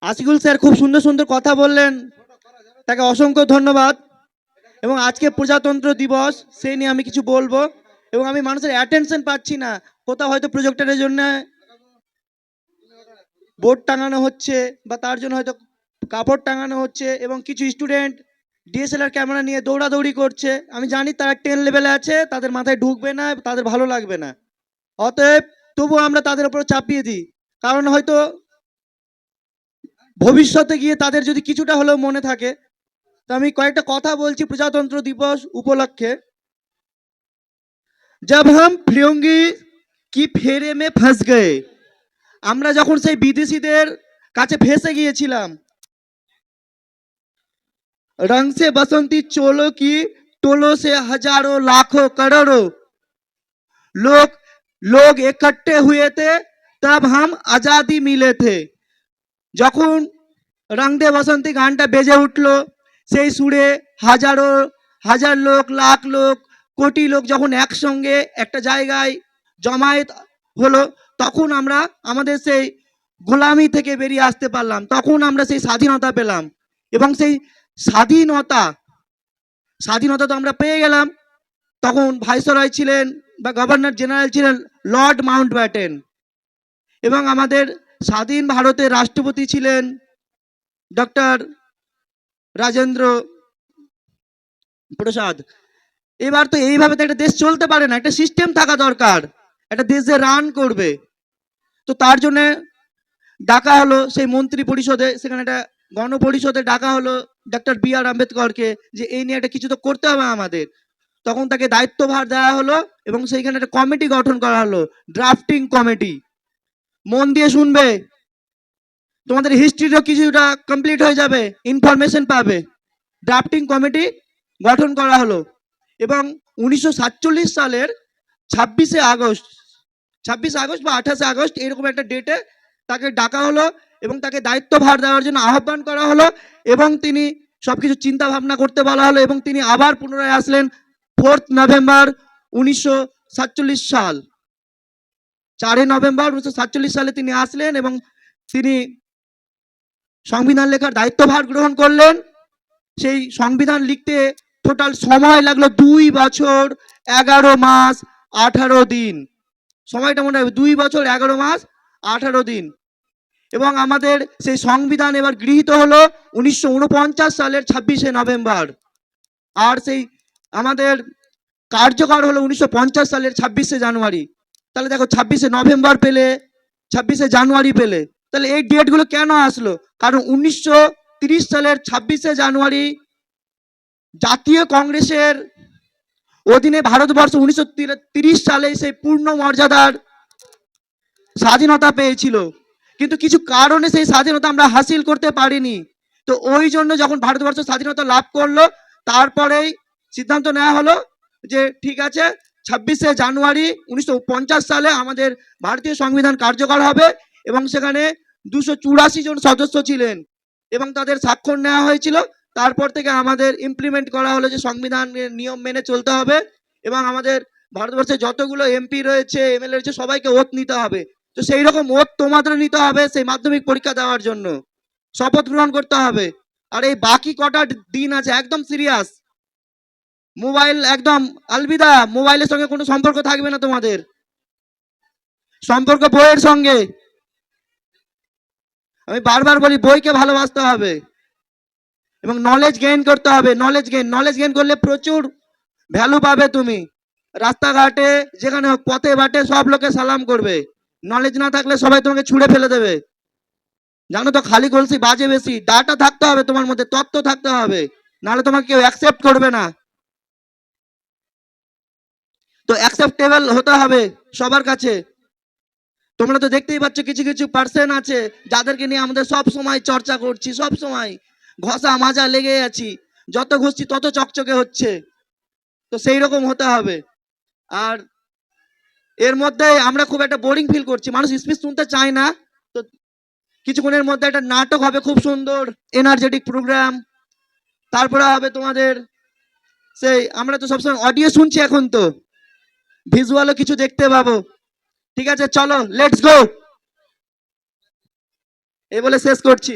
Ashikul sir খুব সুন্দর সুন্দর কথা বললেন, তাকে অসংখ্য ধন্যবাদ। এবং আজকে প্রজাতন্ত্র দিবস, সেই নিয়ে আমি কিছু বলবো। এবং আমি মানুষের অ্যাটেনশন পাচ্ছি না, কোথাও হয়তো প্রজেক্টরের জন্য বোর্ড টাঙানো হচ্ছে বা তার জন্য হয়তো কাপড় টাঙানো হচ্ছে, এবং কিছু স্টুডেন্ট ডিএসএলআর ক্যামেরা নিয়ে দৌড়াদৌড়ি করছে। আমি জানি তারা 10 লেভেলে আছে, তাদের মাথায় ঢুকবে না, তাদের ভালো লাগবে না। অতএব তবু আমরা তাদের উপর চাপিয়ে দিই, কারণ হয়তো ভবিষ্যতে গিয়ে তাদের যদি কিছুটা হলেও মনে থাকে। তো আমি কয়েকটা কথা বলছি প্রজাতন্ত্র দিবস উপলক্ষে। जब हम फिरंगी কি ফেরে মে ফাঁস গয়ে, আমরা যখন সেই বিদেশিদের কাছে ফেসে গিয়েছিলাম, रंग से बसंती चोलों की टोलों से हजारों लाखों करोड़ों लोग लोग इकट्ठे हुए थे, तब हम आजादी मिले थे। যখন রং দে বসন্তী গানটা বেজে উঠলো, সেই সুরে হাজারো হাজার লোক, লাখ লোক, কোটি লোক যখন একসঙ্গে একটা জায়গায় জমায়েত হলো, তখন আমরা আমাদের সেই গোলামি থেকে বেরিয়ে আসতে পারলাম, তখন আমরা সেই স্বাধীনতা পেলাম। এবং সেই স্বাধীনতা স্বাধীনতা তো আমরা পেয়ে গেলাম। তখন ভাইসরয় ছিলেন বা গভর্নর জেনারেল ছিলেন লর্ড মাউন্টব্যাটেন, এবং আমাদের স্বাধীন ভারতের রাষ্ট্রপতি ছিলেন ডক্টর রাজেন্দ্র প্রসাদ। এবার তো এইভাবে তো একটা দেশ চলতে পারে না, একটা সিস্টেম থাকা দরকার, একটা দেশ যে রান করবে। তো তার জন্য ডাকা হলো সেই মন্ত্রী পরিষদে, সেখানে একটা গণপরিষদে ডাকা হলো ডক্টর বি.আর. আম্বেদকরকে, যে এই নিয়ে একটা কিছু তো করতে হবে আমাদের। তখন তাকে দায়িত্বভার দেওয়া হলো এবং সেইখানে একটা কমিটি গঠন করা হলো, ড্রাফটিং কমিটি। মন দিয়ে শুনবে, তোমাদের হিস্ট্রিরও কিছুটা কমপ্লিট হয়ে যাবে, ইনফরমেশন পাবে। ড্রাফটিং কমিটি গঠন করা হলো এবং 1947 সালের 26শে আগস্ট, 26 আগস্ট বা 28শে আগস্ট এরকম একটা ডেটে তাকে ডাকা হলো এবং তাকে দায়িত্বভার দেওয়ার জন্য আহ্বান করা হলো, এবং তিনি সবকিছু চিন্তা ভাবনা করতে বলা হলো, এবং তিনি আবার পুনরায় আসলেন 4 নভেম্বর 1947 সাল। 4 নভেম্বর 1947 সালে তিনি আসলেন এবং তিনি সংবিধান লেখার দায়িত্বভার গ্রহণ করলেন। সেই সংবিধান লিখতে টোটাল সময় লাগলো 2 বছর 11 মাস 18 দিন। সময়টা মনে হবে 2 বছর 11 মাস 18 দিন। এবং আমাদের সেই সংবিধান এবার গৃহীত হলো 1949 সালের 26শে নভেম্বর, আর সেই আমাদের কার্যকর হলো 1950 সালের 26শে জানুয়ারি। তাহলে দেখো 26শে নভেম্বর পেলে, 26শে জানুয়ারি পেলে, তাহলে এই ডেটগুলো কেন আসলো? কারণ 1930 সালের 26শে জানুয়ারি জাতীয় কংগ্রেসের অধীনে ভারতবর্ষ 1930 সালে সেই পূর্ণ মর্যাদার স্বাধীনতা পেয়েছিল, কিন্তু কিছু কারণে সেই স্বাধীনতা আমরা হাসিল করতে পারিনি। তো ওই জন্য যখন ভারতবর্ষ স্বাধীনতা লাভ করলো, তারপরেই সিদ্ধান্ত নেওয়া হলো যে ঠিক আছে, 26শে জানুয়ারি 1950 সালে আমাদের ভারতীয় সংবিধান কার্যকর হবে, এবং সেখানে 284 জন সদস্য ছিলেন এবং তাদের স্বাক্ষর নেওয়া হয়েছিল। তারপর থেকে আমাদের ইমপ্লিমেন্ট করা হলো যে সংবিধানের নিয়ম মেনে চলতে হবে, এবং আমাদের ভারতবর্ষে যতগুলো এমপি রয়েছে, এমএলএ রয়েছে, সবাইকে ওথ নিতে হবে। তো সেই রকম ওথ তোমাদের নিতে হবে সেই মাধ্যমিক পরীক্ষা দেওয়ার জন্য, শপথ গ্রহণ করতে হবে। আর এই বাকি কটা দিন আছে একদম সিরিয়াস। মোবাইল একদম আলবিদা, মোবাইলের সঙ্গে কোনো সম্পর্ক থাকবে না তোমাদের, সম্পর্ক বইয়ের সঙ্গে। আমি বারবার বলি, বইকে ভালোবাসতে হবে এবং নলেজ গেইন করতে হবে। নলেজ গেইন করলে প্রচুর ভ্যালু পাবে তুমি। রাস্তাঘাটে যেখানে হোক, পথে বাটে সব লোকে সালাম করবে। নলেজ না থাকলে সবাই তোমাকে ছুঁড়ে ফেলে দেবে। জানো তো, খালি কলসি বাজে বেশি। ডাটা থাকতে হবে তোমার মধ্যে, তত্ত্ব থাকতে হবে, নাহলে তোমাকে কেউ অ্যাকসেপ্ট করবে না। তো অ্যাকসেপ্টেবল হতে হবে সবার কাছে। তোমরা তো দেখতেই পাচ্ছ কিছু কিছু পার্সন আছে যাদেরকে নিয়ে আমাদের সব সময় চর্চা করছি, সব সময় ঘষা মাজা লেগে আছি, যত ঘষছি তত চকচকে হচ্ছে। তো সেই রকম হতে হবে। আর এর মধ্যে আমরা খুব একটা বোরিং ফিল করছি, মানুষ স্পিচ শুনতে চায় না। তো কিছুক্ষণের মধ্যে একটা নাটক হবে খুব সুন্দর, এনার্জেটিক প্রোগ্রাম। তারপরে হবে তোমাদের সেই, আমরা তো সবসময় অডিও শুনছি, এখন তো ভিজুয়ালও কিছু দেখতে পাবো। ঠিক আছে, চলো লেটস গো, এই বলে শেষ করছি।